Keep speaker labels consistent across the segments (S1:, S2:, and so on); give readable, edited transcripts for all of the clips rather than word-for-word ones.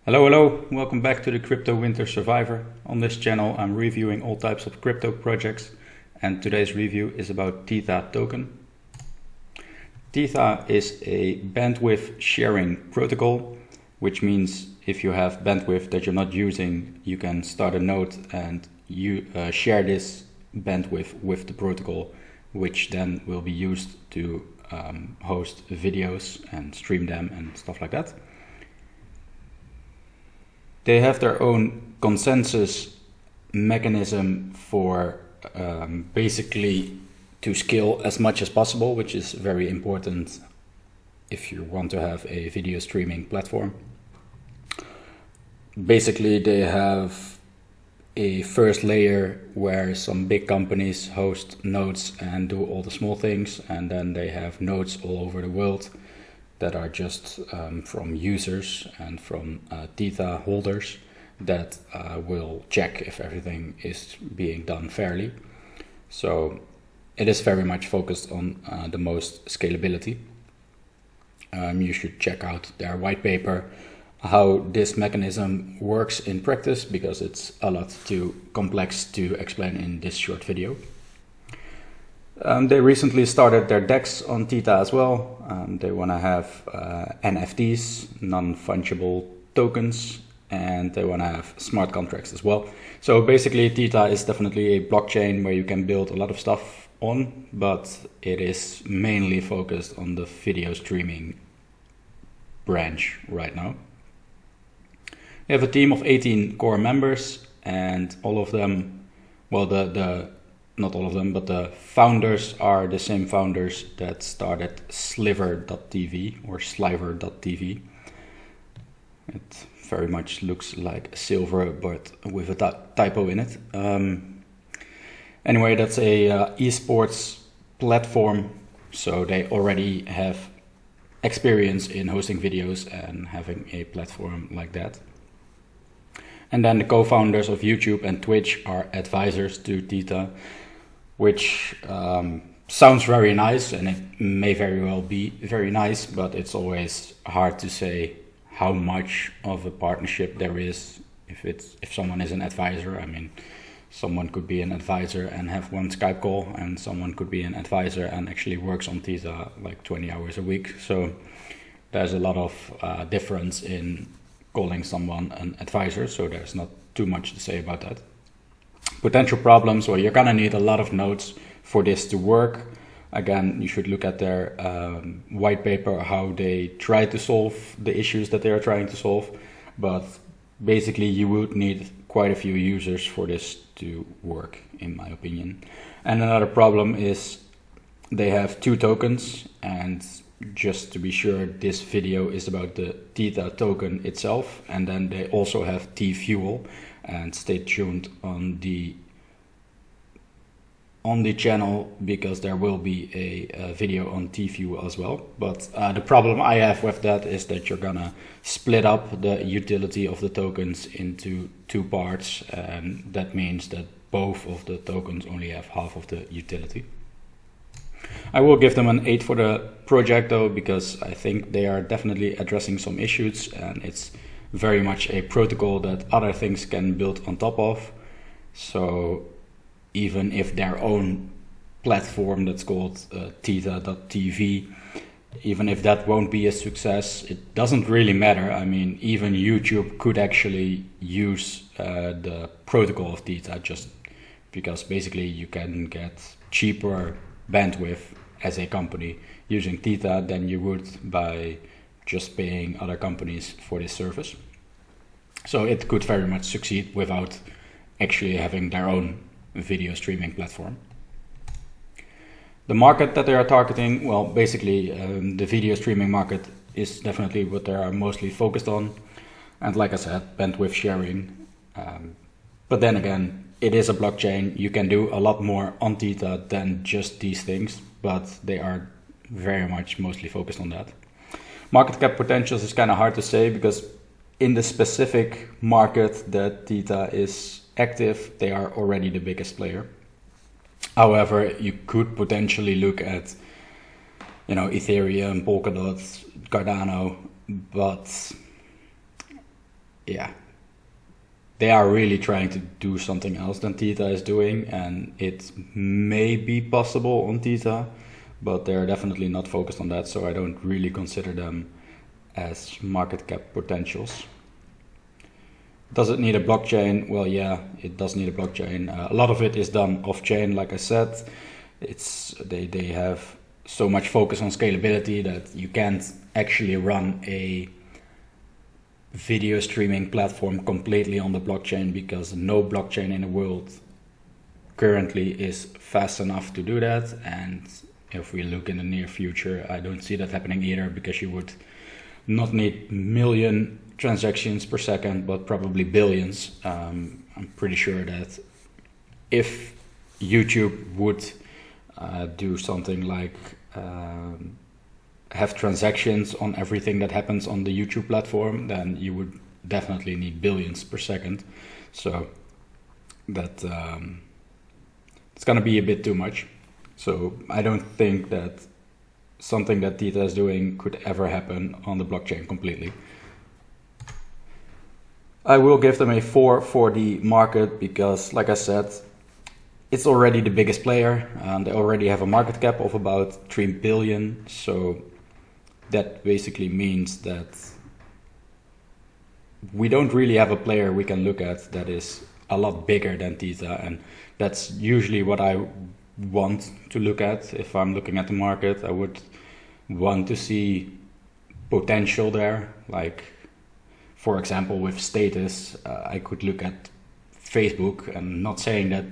S1: Hello, welcome back to the Crypto Winter Survivor. On this channel I'm reviewing all types of crypto projects, and today's review is about ThetaToken. Theta is a bandwidth sharing protocol, which means if you have bandwidth that you're not using, you can start a node and you share this bandwidth with the protocol, which then will be used to host videos and stream them and stuff like that. They have their own consensus mechanism for basically to scale as much as possible, which is very important if you want to have a video streaming platform. Basically, they have a first layer where some big companies host nodes and do all the small things, and then they have nodes all over the world that are just from users and from Theta holders that will check if everything is being done fairly. So it is very much focused on the most scalability. You should check out their white paper, how this mechanism works in practice, because it's a lot too complex to explain in this short video. They recently started their DEX on Theta as well. They want to have NFTs, non-fungible tokens, and they want to have smart contracts as well. So basically Theta is definitely a blockchain where you can build a lot of stuff on, but it is mainly focused on the video streaming branch right now. They have a team of 18 core members, and all of them, well, not all of them, but the founders are the same founders that started Sliver.tv or Sliver.tv. It very much looks like silver, but with a typo in it. Anyway, that's a esports platform, so they already have experience in hosting videos and having a platform like that. And then the co-founders of YouTube and Twitch are advisors to Theta, which sounds very nice, and it may very well be very nice, but it's always hard to say how much of a partnership there is if someone is an advisor. I mean, someone could be an advisor and have one Skype call, and someone could be an advisor and actually works on Theta like 20 hours a week. So there's a lot of difference in calling someone an advisor, so there's not too much to say about that. Potential problems, well, you're gonna need a lot of nodes for this to work. Again, you should look at their white paper, how they try to solve the issues that they are trying to solve, but basically you would need quite a few users for this to work, in my opinion. And another problem is they have 2 tokens, and just to be sure, this video is about the Theta token itself, and then they also have T-Fuel, and stay tuned on the channel because there will be a video on T-Fuel as well. But the problem I have with that is that you're gonna split up the utility of the tokens into 2 parts, and that means that both of the tokens only have half of the utility. I will give them an 8 for the project though, because I think they are definitely addressing some issues, and it's very much a protocol that other things can build on top of. So even if their own platform that's called Theta.tv, even if that won't be a success, it doesn't really matter. I mean, even YouTube could actually use the protocol of Theta, just because basically you can get cheaper bandwidth as a company using Theta than you would by just paying other companies for this service. So it could very much succeed without actually having their own video streaming platform. The market that they are targeting, well, basically the video streaming market is definitely what they are mostly focused on. And like I said, bandwidth sharing. But then again, it is a blockchain. You can do a lot more on Theta than just these things, but they are very much mostly focused on that. Market cap potentials is kind of hard to say, because in the specific market that Theta is active, they are already the biggest player. However, you could potentially look at, Ethereum, Polkadot, Cardano, but yeah, they are really trying to do something else than Theta is doing, and it may be possible on Theta, but they're definitely not focused on that, so I don't really consider them as market cap potentials. Does it need a blockchain? Well, yeah, it does need a blockchain. A lot of it is done off-chain, like I said. They have so much focus on scalability that you can't actually run a video streaming platform completely on the blockchain, because no blockchain in the world currently is fast enough to do that. And if we look in the near future, I don't see that happening either, because you would not need million transactions per second, but probably billions. I'm pretty sure that if YouTube would do something like have transactions on everything that happens on the YouTube platform, then you would definitely need billions per second. So that it's gonna be a bit too much. So I don't think that something that Theta is doing could ever happen on the blockchain completely. I will give them a 4 for the market because, like I said, it's already the biggest player, and they already have a market cap of about 3 billion. So that basically means that we don't really have a player we can look at that is a lot bigger than Theta, and that's usually what I want to look at. If I'm looking at the market, I would want to see potential there. Like, for example, with status, I could look at Facebook, and not saying that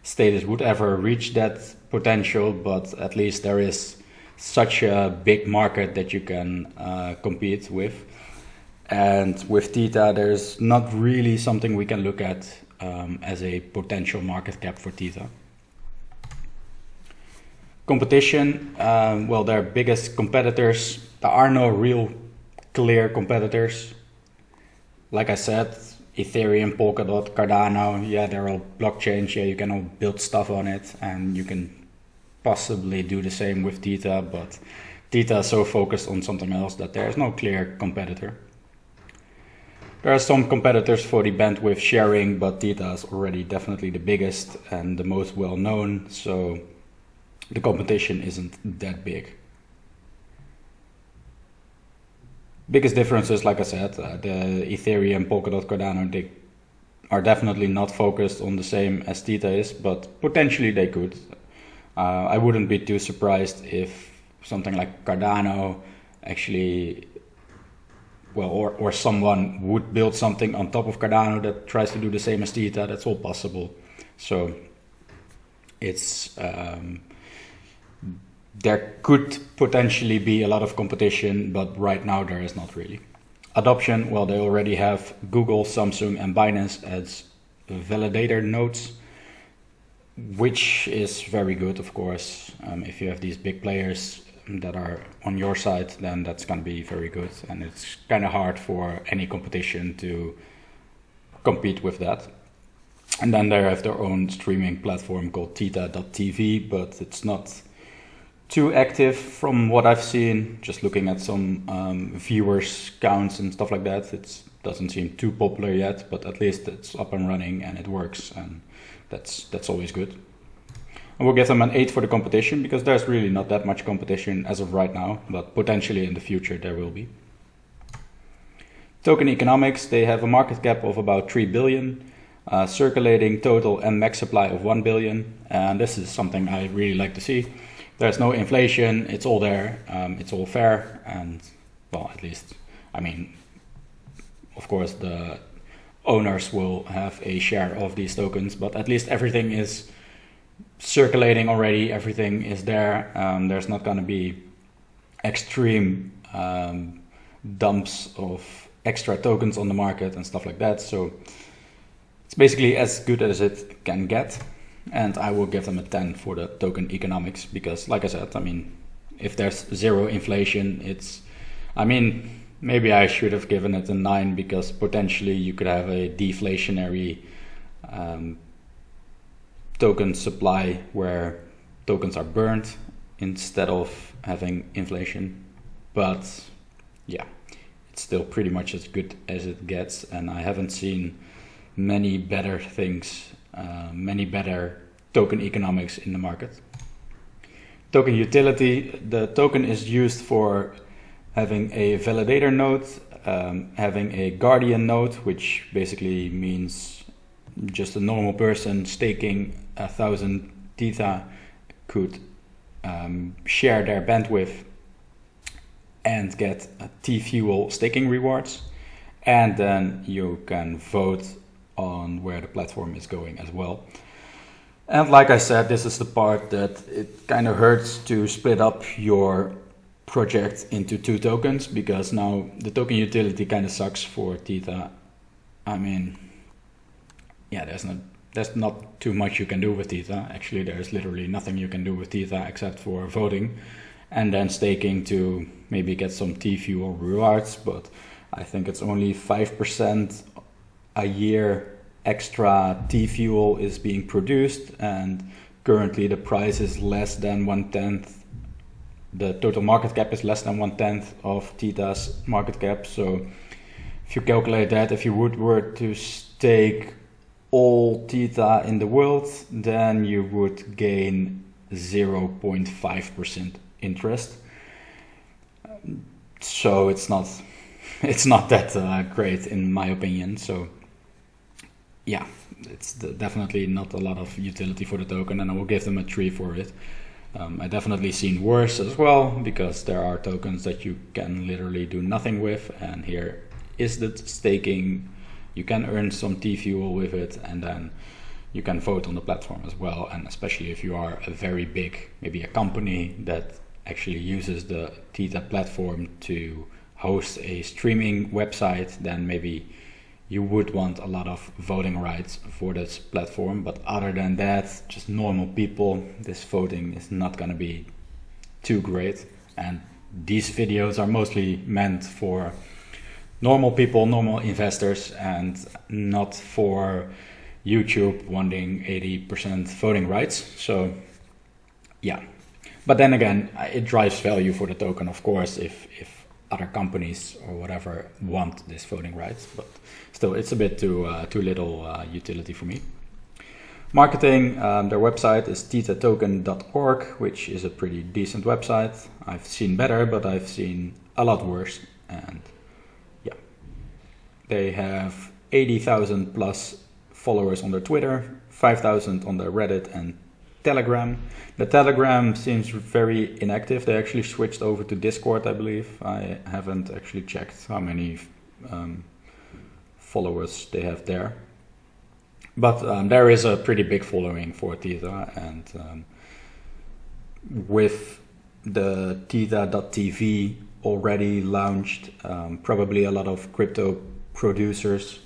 S1: status would ever reach that potential, but at least there is such a big market that you can compete with. And with Theta, there's not really something we can look at as a potential market cap for Theta. Competition, well, their biggest competitors, there are no real clear competitors. Like I said, Ethereum, Polkadot, Cardano, yeah, they're all blockchains, yeah, you can all build stuff on it, and you can possibly do the same with Theta, but Theta is so focused on something else that there is no clear competitor. There are some competitors for the bandwidth sharing, but Theta is already definitely the biggest and the most well known, so the competition isn't that big. Biggest differences, like I said, the Ethereum, Polkadot, Cardano, they are definitely not focused on the same as Theta is, but potentially they could. I wouldn't be too surprised if something like Cardano actually, well, or someone would build something on top of Cardano that tries to do the same as Theta. That's all possible. So it's there could potentially be a lot of competition, but right now there is not really. Adoption, well, they already have Google, Samsung, and Binance as validator nodes, which is very good, of course. If you have these big players that are on your side, then that's going to be very good, and it's kind of hard for any competition to compete with that. And then they have their own streaming platform called Theta.tv, but it's not too active from what I've seen. Just looking at some viewers counts and stuff like that, it doesn't seem too popular yet, but at least it's up and running and it works, and that's always good. And we'll give them an 8 for the competition, because there's really not that much competition as of right now, but potentially in the future there will be. Token economics, they have a market cap of about 3 billion, circulating total and max supply of 1 billion, and this is something I really like to see. There's no inflation, it's all there, it's all fair, and, well, at least, I mean, of course the owners will have a share of these tokens, but at least everything is circulating already, everything is there. There's not going to be extreme dumps of extra tokens on the market and stuff like that, so it's basically as good as it can get. And I will give them a 10 for the token economics, because, like I said, I mean, if there's zero inflation, maybe I should have given it a 9, because potentially you could have a deflationary token supply where tokens are burned instead of having inflation. But yeah, it's still pretty much as good as it gets, and I haven't seen many better things, many better token economics in the market. Token utility, the token is used for having a validator node, having a guardian node, which basically means just a normal person staking 1,000 Theta could share their bandwidth and get T-Fuel staking rewards. And then you can vote on where the platform is going as well. And like I said, this is the part that it kind of hurts to split up your project into two tokens, because now the token utility kind of sucks for Theta. I mean, yeah, there's not too much you can do with Theta. Actually, there's literally nothing you can do with Theta except for voting and then staking to maybe get some T-Fuel rewards, but I think it's only 5% a year extra T-Fuel is being produced, and currently the price is less than 1/10. The total market cap is less than 1/10 of Theta's market cap. So if you calculate that, if you were to stake all Theta in the world, then you would gain 0.5% interest. So it's not that great in my opinion. So yeah, it's definitely not a lot of utility for the token, and I will give them a 3 for it. I definitely seen worse as well, because there are tokens that you can literally do nothing with, and here is the staking. You can earn some T-Fuel with it, and then you can vote on the platform as well. And especially if you are a very big, maybe a company that actually uses the Theta platform to host a streaming website, then maybe you would want a lot of voting rights for this platform. But other than that, just normal people, this voting is not going to be too great. And these videos are mostly meant for normal people, normal investors, and not for YouTube wanting 80% voting rights. So yeah, but then again, it drives value for the token, of course, if other companies or whatever want this voting rights, but still it's a bit too little utility for me. Marketing, their website is ThetaToken.org, which is a pretty decent website. I've seen better, but I've seen a lot worse. And yeah, they have 80,000 plus followers on their Twitter, 5,000 on their Reddit and Telegram. The Telegram seems very inactive. They actually switched over to Discord, I believe. I haven't actually checked how many followers they have there. But there is a pretty big following for Theta, and with the Theta.tv already launched, probably a lot of crypto producers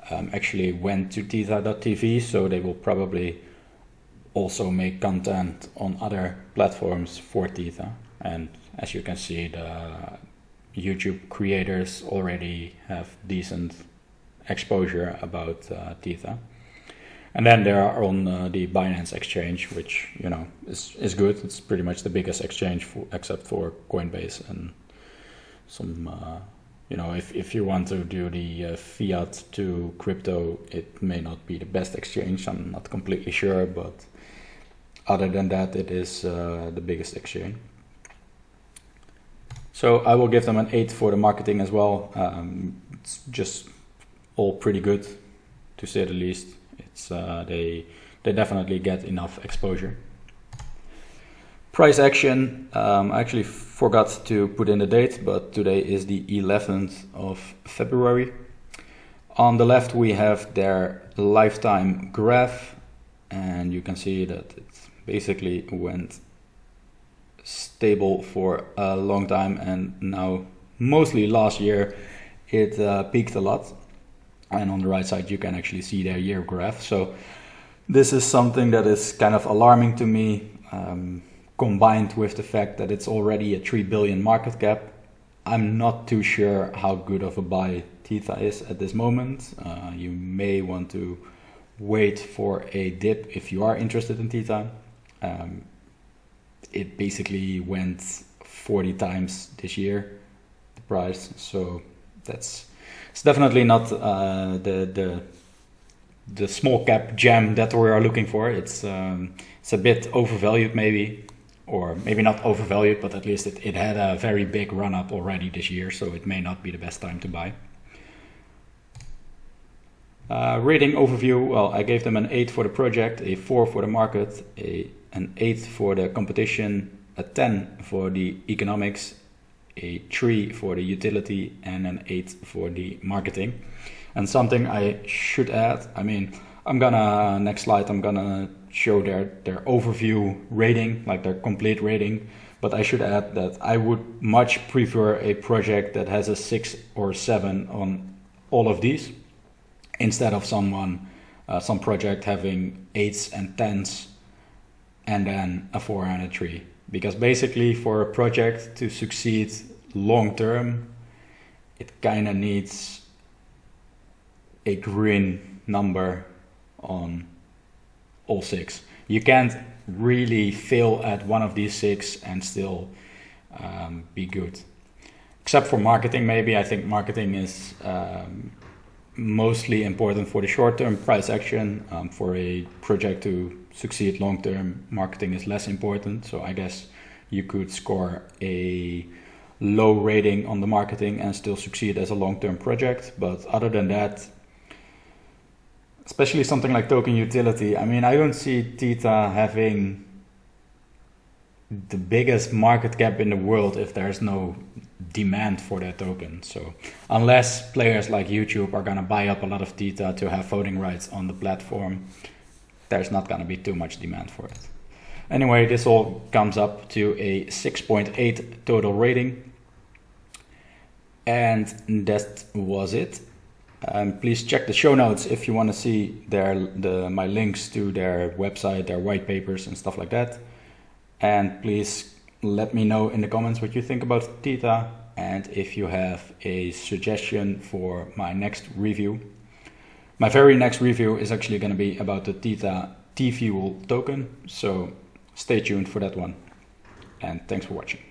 S1: actually went to Theta.tv, so they will probably also make content on other platforms for Theta. And as you can see, the YouTube creators already have decent exposure about Theta. And then they are on the Binance exchange, which, you know, is good. It's pretty much the biggest exchange except for Coinbase and some, you know, if you want to do the fiat to crypto, it may not be the best exchange. I'm not completely sure, but other than that, it is the biggest exchange. So I will give them an 8 for the marketing as well. It's just all pretty good, to say the least. It's they definitely get enough exposure. Price action, I actually forgot to put in the date, but today is the 11th of February. On the left we have their lifetime graph, and you can see that it basically went stable for a long time, and now mostly last year it peaked a lot. And on the right side you can actually see their year graph. So this is something that is kind of alarming to me, combined with the fact that it's already a 3 billion market cap. I'm not too sure how good of a buy Theta is at this moment. You may want to wait for a dip if you are interested in Theta. It basically went 40 times this year, the price. So it's definitely not the small cap gem that we are looking for. It's a bit overvalued maybe, or maybe not overvalued, but at least it had a very big run up already this year, so it may not be the best time to buy. Rating overview, well, I gave them an 8 for the project, a 4 for the market, an 8 for the competition, a 10 for the economics, a 3 for the utility, and an 8 for the marketing. And something I should add, I mean, next slide, I'm gonna show their overview rating, like their complete rating, but I should add that I would much prefer a project that has a 6 or 7 on all of these, instead of some project having 8s and 10s and then a 4 and a 3. Because basically for a project to succeed long term, it kind of needs a green number on all 6. You can't really fail at one of these 6 and still be good. Except for marketing, maybe. I think marketing is mostly important for the short-term price action. For a project to succeed long-term, marketing is less important. So I guess you could score a low rating on the marketing and still succeed as a long-term project. But other than that, especially something like token utility, I mean, I don't see Theta having the biggest market cap in the world if there's no demand for that token. So unless players like YouTube are gonna buy up a lot of Theta to have voting rights on the platform, there's not gonna be too much demand for it. Anyway, this all comes up to a 6.8 total rating. And that was it. Please check the show notes if you want to see my links to their website, their white papers and stuff like that. And please let me know in the comments what you think about Theta, and if you have a suggestion for my next review. My very next review is actually going to be about the Theta T-Fuel token, so stay tuned for that one. And thanks for watching.